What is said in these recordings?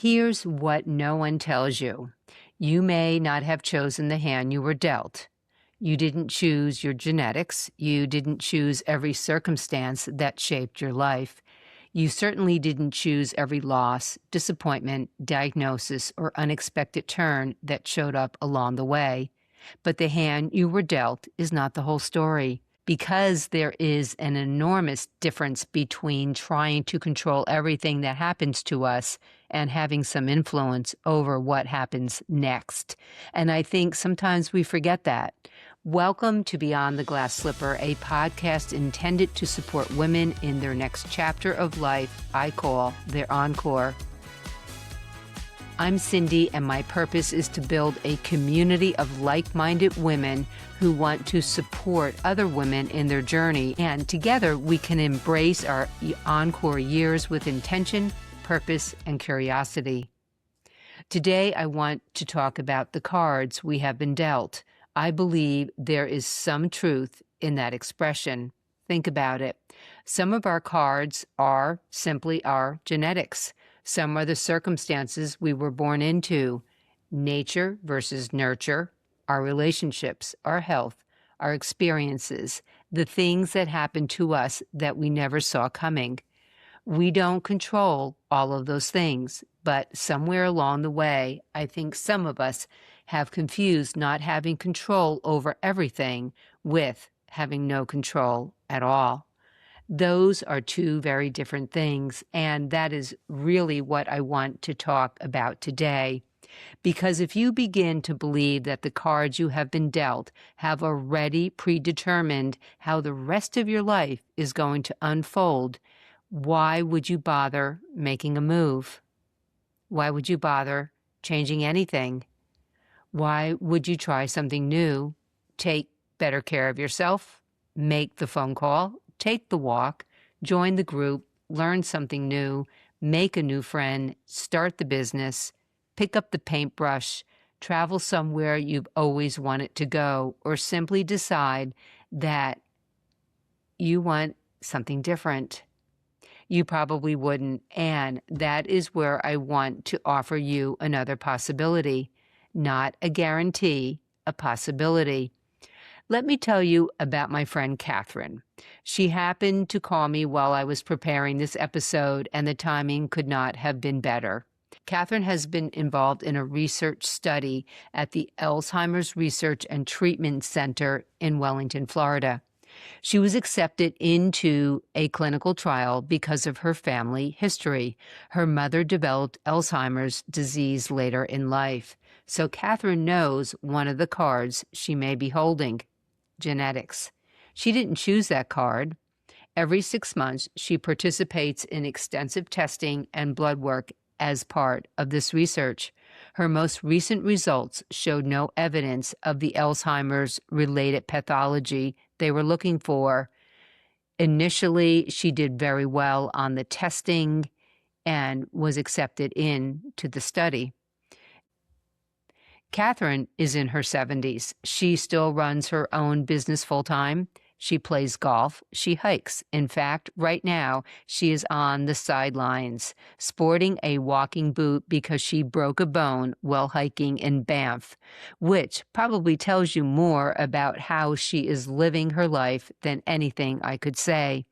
Here's what no one tells you. You may not have chosen the hand you were dealt. You didn't choose your genetics. You didn't choose every circumstance that shaped your life. You certainly didn't choose every loss, disappointment, diagnosis, or unexpected turn that showed up along the way. But the hand you were dealt is not the whole story. Because there is an enormous difference between trying to control everything that happens to us and having some influence over what happens next. And I think sometimes we forget that. Welcome to Beyond the Glass Slipper, a podcast intended to support women in their next chapter of life I call their encore. I'm Cindy, and my purpose is to build a community of like-minded women who want to support other women in their journey, and together we can embrace our encore years with intention, purpose, and curiosity. Today, I want to talk about the cards we have been dealt. I believe there is some truth in that expression. Think about it. Some of our cards are simply our genetics. Some are the circumstances we were born into, nature versus nurture, our relationships, our health, our experiences, the things that happen to us that we never saw coming. We don't control all of those things, but somewhere along the way, I think some of us have confused not having control over everything with having no control at all. Those are two very different things, and that is really what I want to talk about today. Because if you begin to believe that the cards you have been dealt have already predetermined how the rest of your life is going to unfold, why would you bother making a move? Why would you bother changing anything? Why would you try something new? Take better care of yourself, make the phone call, take the walk, join the group, learn something new, make a new friend, start the business, pick up the paintbrush, travel somewhere you've always wanted to go, or simply decide that you want something different. You probably wouldn't, and that is where I want to offer you another possibility. Not a guarantee, a possibility. Let me tell you about my friend Kathryn. She happened to call me while I was preparing this episode, and the timing could not have been better. Kathryn has been involved in a research study at the Alzheimer's Research and Treatment Center in Wellington, Florida. She was accepted into a clinical trial because of her family history. Her mother developed Alzheimer's disease later in life. So Kathryn knows one of the cards she may be holding. Genetics. She didn't choose that card. Every 6 months, she participates in extensive testing and blood work as part of this research. Her most recent results showed no evidence of the Alzheimer's related pathology they were looking for. Initially, she did very well on the testing and was accepted into the study. Kathryn is in her 70s. She still runs her own business full-time. She plays golf. She hikes. In fact, right now, she is on the sidelines, sporting a walking boot because she broke a bone while hiking in Banff, which probably tells you more about how she is living her life than anything I could say.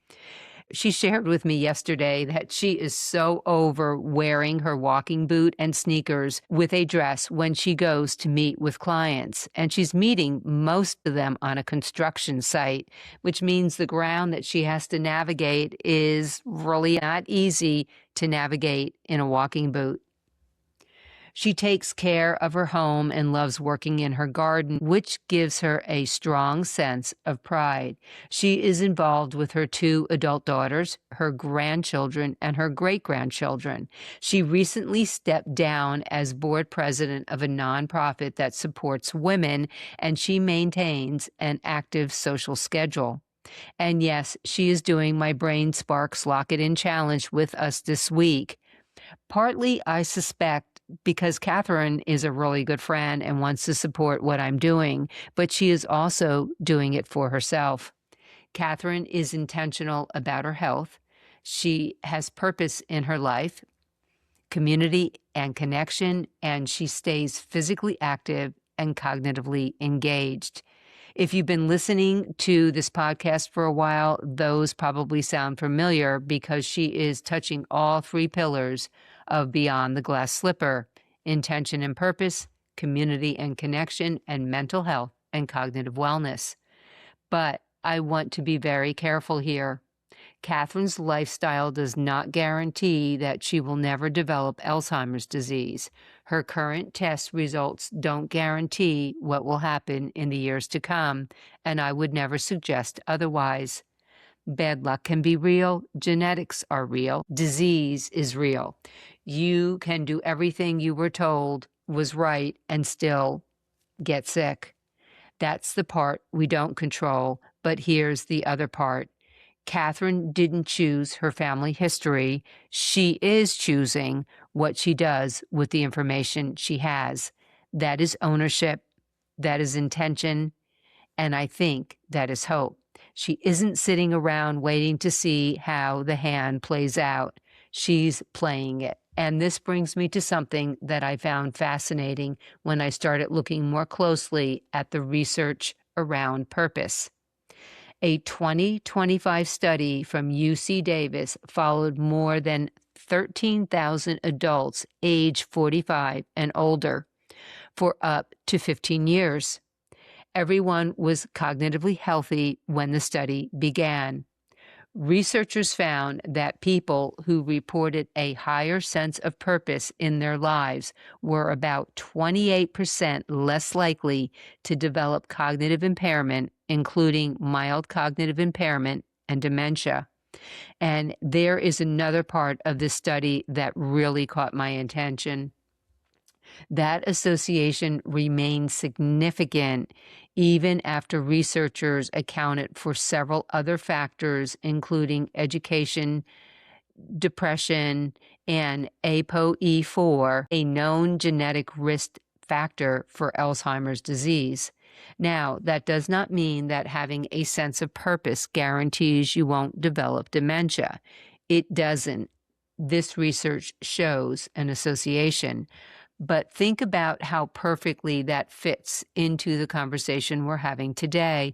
She shared with me yesterday that she is so over wearing her walking boot and sneakers with a dress when she goes to meet with clients. And she's meeting most of them on a construction site, which means the ground that she has to navigate is really not easy to navigate in a walking boot. She takes care of her home and loves working in her garden, which gives her a strong sense of pride. She is involved with her 2 adult daughters, her grandchildren, and her great-grandchildren. She recently stepped down as board president of a nonprofit that supports women, and she maintains an active social schedule. And yes, she is doing my Brain Sparks Lock It In challenge with us this week. Partly, I suspect, because Kathryn is a really good friend and wants to support what I'm doing, but she is also doing it for herself. Kathryn is intentional about her health. She has purpose in her life. community and connection, and she stays physically active and cognitively engaged. If you've been listening to this podcast for a while, those probably sound familiar because she is touching all three pillars of Beyond the Glass Slipper: intention and purpose, community and connection, and mental health and cognitive wellness. But I want to be very careful here. Kathryn's lifestyle does not guarantee that she will never develop Alzheimer's disease. Her current test results don't guarantee what will happen in the years to come, and I would never suggest otherwise. Bad luck can be real. Genetics are real. Disease is real. You can do everything you were told was right and still get sick. That's the part we don't control, but here's the other part. Kathryn didn't choose her family history. She is choosing what she does with the information she has. That is ownership. That is intention. And I think that is hope. She isn't sitting around waiting to see how the hand plays out. She's playing it. And this brings me to something that I found fascinating when I started looking more closely at the research around purpose. A 2025 study from UC Davis followed more than 13,000 adults age 45 and older for up to 15 years. Everyone was cognitively healthy when the study began. Researchers found that people who reported a higher sense of purpose in their lives were about 28% less likely to develop cognitive impairment, including mild cognitive impairment and dementia. And there is another part of this study that really caught my attention. That association remained significant even after researchers accounted for several other factors, including education, depression, and ApoE4, a known genetic risk factor for Alzheimer's disease. Now, that does not mean that having a sense of purpose guarantees you won't develop dementia. It doesn't. This research shows an association. But think about how perfectly that fits into the conversation we're having today.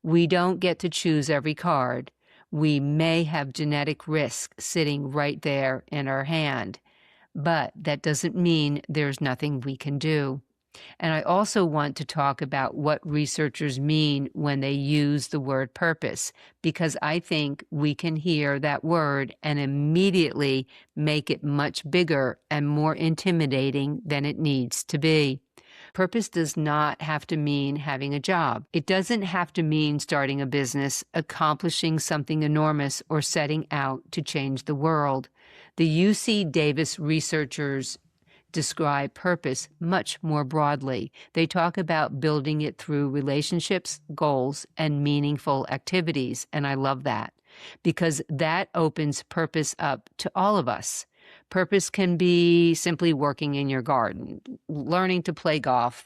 We don't get to choose every card. We may have genetic risk sitting right there in our hand, but that doesn't mean there's nothing we can do. And I also want to talk about what researchers mean when they use the word purpose, because I think we can hear that word and immediately make it much bigger and more intimidating than it needs to be. Purpose does not have to mean having a job. It doesn't have to mean starting a business, accomplishing something enormous, or setting out to change the world. The UC Davis researchers describe purpose much more broadly. They talk about building it through relationships, goals, and meaningful activities. And I love that because that opens purpose up to all of us. Purpose can be simply working in your garden, learning to play golf,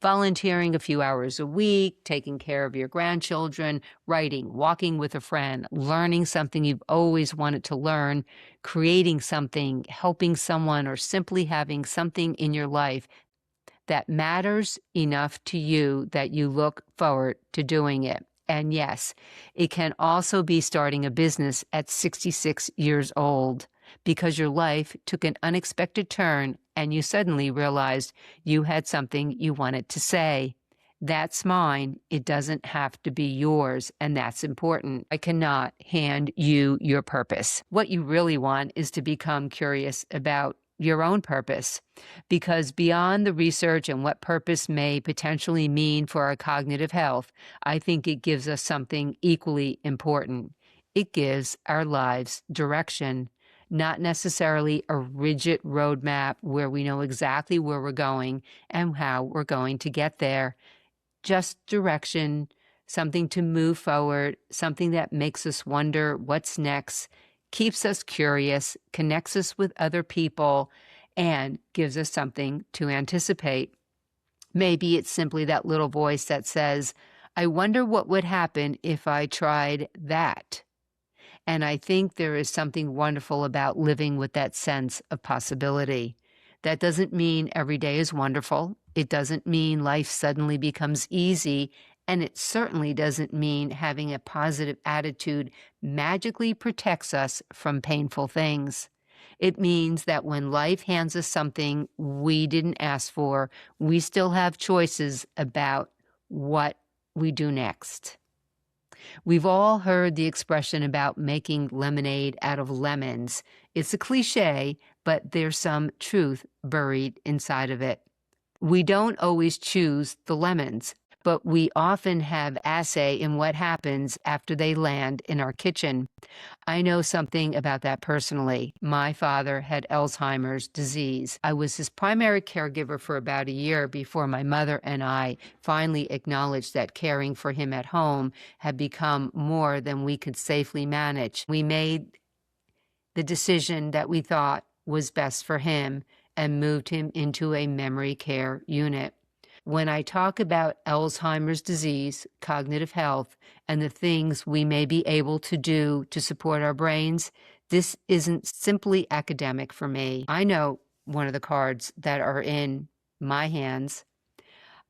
volunteering a few hours a week, taking care of your grandchildren, writing, walking with a friend, learning something you've always wanted to learn, creating something, helping someone, or simply having something in your life that matters enough to you that you look forward to doing it. And yes, it can also be starting a business at 66 years old because your life took an unexpected turn and you suddenly realized you had something you wanted to say. That's mine. It doesn't have to be yours, and that's important. I cannot hand you your purpose. What you really want is to become curious about your own purpose, because beyond the research and what purpose may potentially mean for our cognitive health, I think it gives us something equally important. It gives our lives direction. Not necessarily a rigid roadmap where we know exactly where we're going and how we're going to get there. Just direction, something to move forward, something that makes us wonder what's next, keeps us curious, connects us with other people, and gives us something to anticipate. Maybe it's simply that little voice that says, I wonder what would happen if I tried that. And I think there is something wonderful about living with that sense of possibility. That doesn't mean every day is wonderful. It doesn't mean life suddenly becomes easy. And it certainly doesn't mean having a positive attitude magically protects us from painful things. It means that when life hands us something we didn't ask for, we still have choices about what we do next. We've all heard the expression about making lemonade out of lemons. It's a cliche, but there's some truth buried inside of it. We don't always choose the lemons, but we often have a say in what happens after they land in our kitchen. I know something about that personally. My father had Alzheimer's disease. I was his primary caregiver for about a year before my mother and I finally acknowledged that caring for him at home had become more than we could safely manage. We made the decision that we thought was best for him and moved him into a memory care unit. When I talk about Alzheimer's disease, cognitive health, and the things we may be able to do to support our brains, this isn't simply academic for me. I know one of the cards that are in my hands.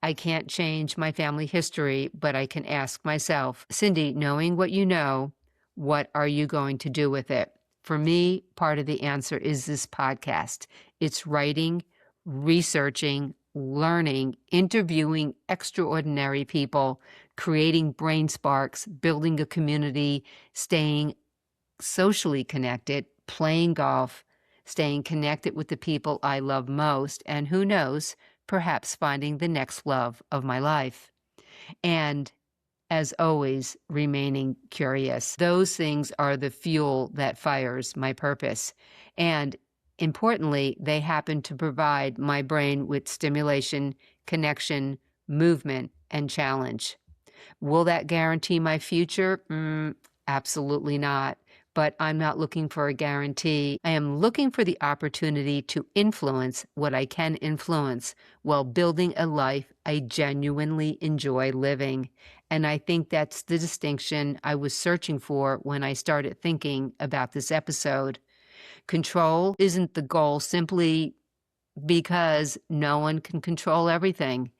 I can't change my family history, but I can ask myself, Cindy, knowing what you know, what are you going to do with it? For me, part of the answer is this podcast. It's writing, researching, learning, interviewing extraordinary people, creating brain sparks, building a community, staying socially connected, playing golf, staying connected with the people I love most, and who knows, perhaps finding the next love of my life. And as always, remaining curious. Those things are the fuel that fires my purpose. And importantly, they happen to provide my brain with stimulation, connection, movement, and challenge. Will that guarantee my future? Absolutely not. But I'm not looking for a guarantee. I am looking for the opportunity to influence what I can influence while building a life I genuinely enjoy living. And I think that's the distinction I was searching for when I started thinking about this episode. Control isn't the goal simply because no one can control everything.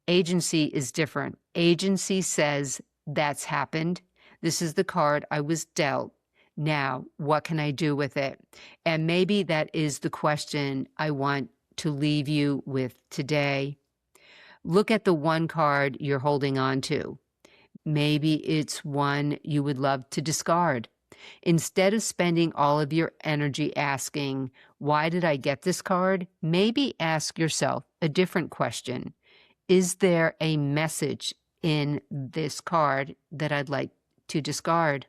Agency is different. Agency says, that's happened. This is the card I was dealt. Now, what can I do with it? And maybe that is the question I want to leave you with today. Look at the one card you're holding on to. Maybe it's one you would love to discard. Instead of spending all of your energy asking, why did I get this card? Maybe ask yourself a different question. Is there a message in this card that I'd like to discard?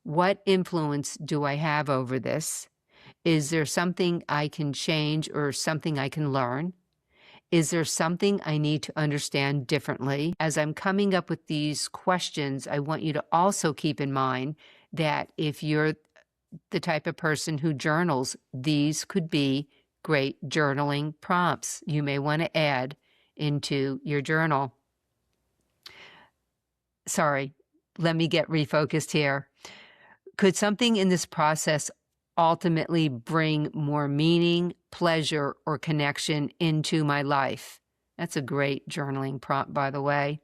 What influence do I have over this? Is there something I can change or something I can learn? Is there something I need to understand differently? As I'm coming up with these questions, I want you to also keep in mind that if you're the type of person who journals, these could be great journaling prompts you may want to add into your journal. Sorry, let me get refocused here. Could something in this process ultimately bring more meaning, pleasure, or connection into my life? That's a great journaling prompt, by the way.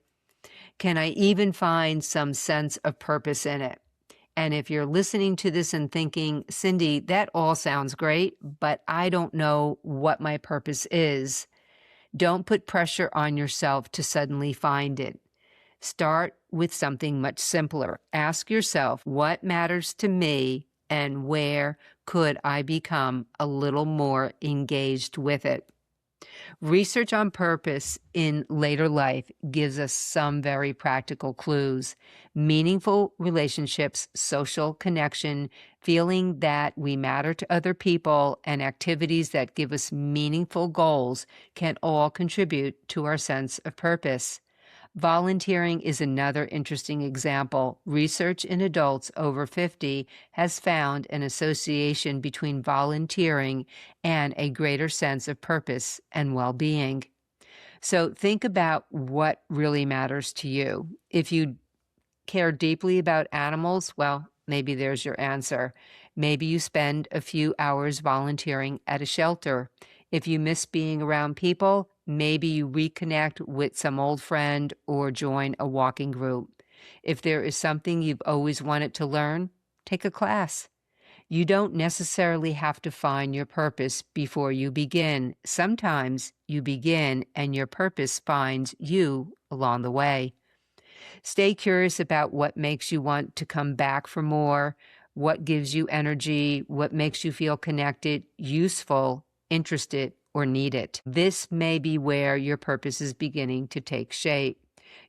Can I even find some sense of purpose in it? And if you're listening to this and thinking, Cindy, that all sounds great, but I don't know what my purpose is, don't put pressure on yourself to suddenly find it. Start with something much simpler. Ask yourself, what matters to me and where could I become a little more engaged with it? Research on purpose in later life gives us some very practical clues. Meaningful relationships, social connection, feeling that we matter to other people, and activities that give us meaningful goals can all contribute to our sense of purpose. Volunteering is another interesting example. Research in adults over 50 has found an association between volunteering and a greater sense of purpose and well-being. So think about what really matters to you. If you care deeply about animals, well, Maybe there's your answer. Maybe you spend a few hours volunteering at a shelter. If you miss being around people, maybe you reconnect with some old friend or join a walking group. If there is something you've always wanted to learn, take a class. You don't necessarily have to find your purpose before you begin. Sometimes you begin and your purpose finds you along the way. Stay curious about what makes you want to come back for more, what gives you energy, what makes you feel connected, useful, interested, or needed. This may be where your purpose is beginning to take shape.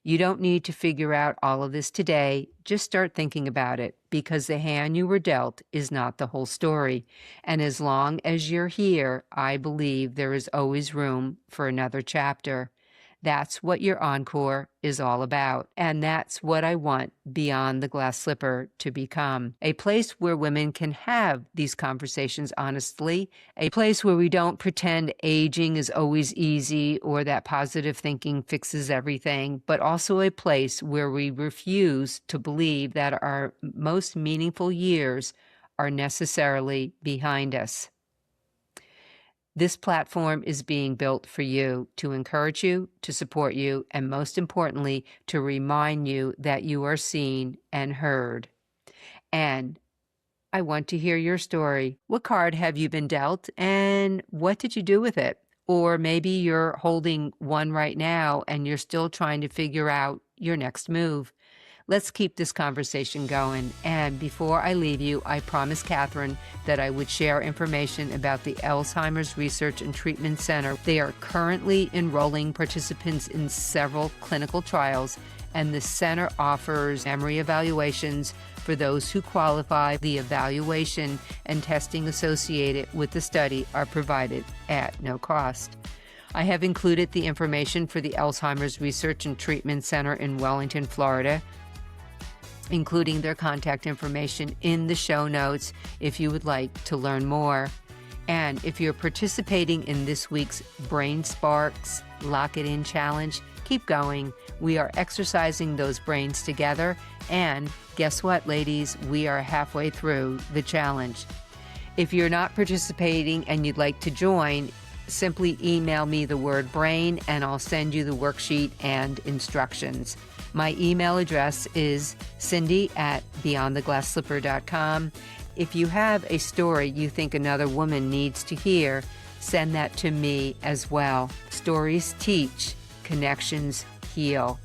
You don't need to figure out all of this today. Just start thinking about it, because the hand you were dealt is not the whole story. And as long as you're here, I believe there is always room for another chapter. That's what your encore is all about. And that's what I want Beyond the Glass Slipper to become. A place where women can have these conversations honestly, a place where we don't pretend aging is always easy or that positive thinking fixes everything, but also a place where we refuse to believe that our most meaningful years are necessarily behind us. This platform is being built for you, to encourage you, to support you, and most importantly, to remind you that you are seen and heard. And I want to hear your story. What card have you been dealt, and what did you do with it? Or maybe you're holding one right now and you're still trying to figure out your next move. Let's keep this conversation going. And before I leave you, I promised Kathryn that I would share information about the Alzheimer's Research and Treatment Center. They are currently enrolling participants in several clinical trials, and the center offers memory evaluations for those who qualify. The evaluation and testing associated with the study are provided at no cost. I have included the information for the Alzheimer's Research and Treatment Center in Wellington, Florida, including their contact information in the show notes if you would like to learn more. And if you're participating in this week's Brain Sparks Lock It In Challenge, keep going. We are exercising those brains together. And guess what, ladies? We are halfway through the challenge. If you're not participating and you'd like to join, simply email me the word brain and I'll send you the worksheet and instructions. My email address is cindy@beyondtheglassslipper.com. If you have a story you think another woman needs to hear, send that to me as well. Stories teach, connections heal.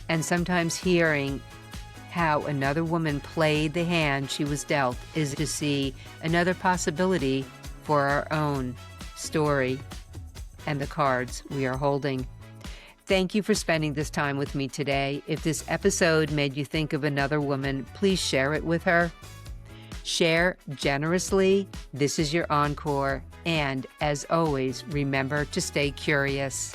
And sometimes hearing how another woman played the hand she was dealt is to see another possibility for our own story and the cards we are holding. Thank you for spending this time with me today. If this episode made you think of another woman, please share it with her. Share generously. This is your encore. And as always, remember to stay curious.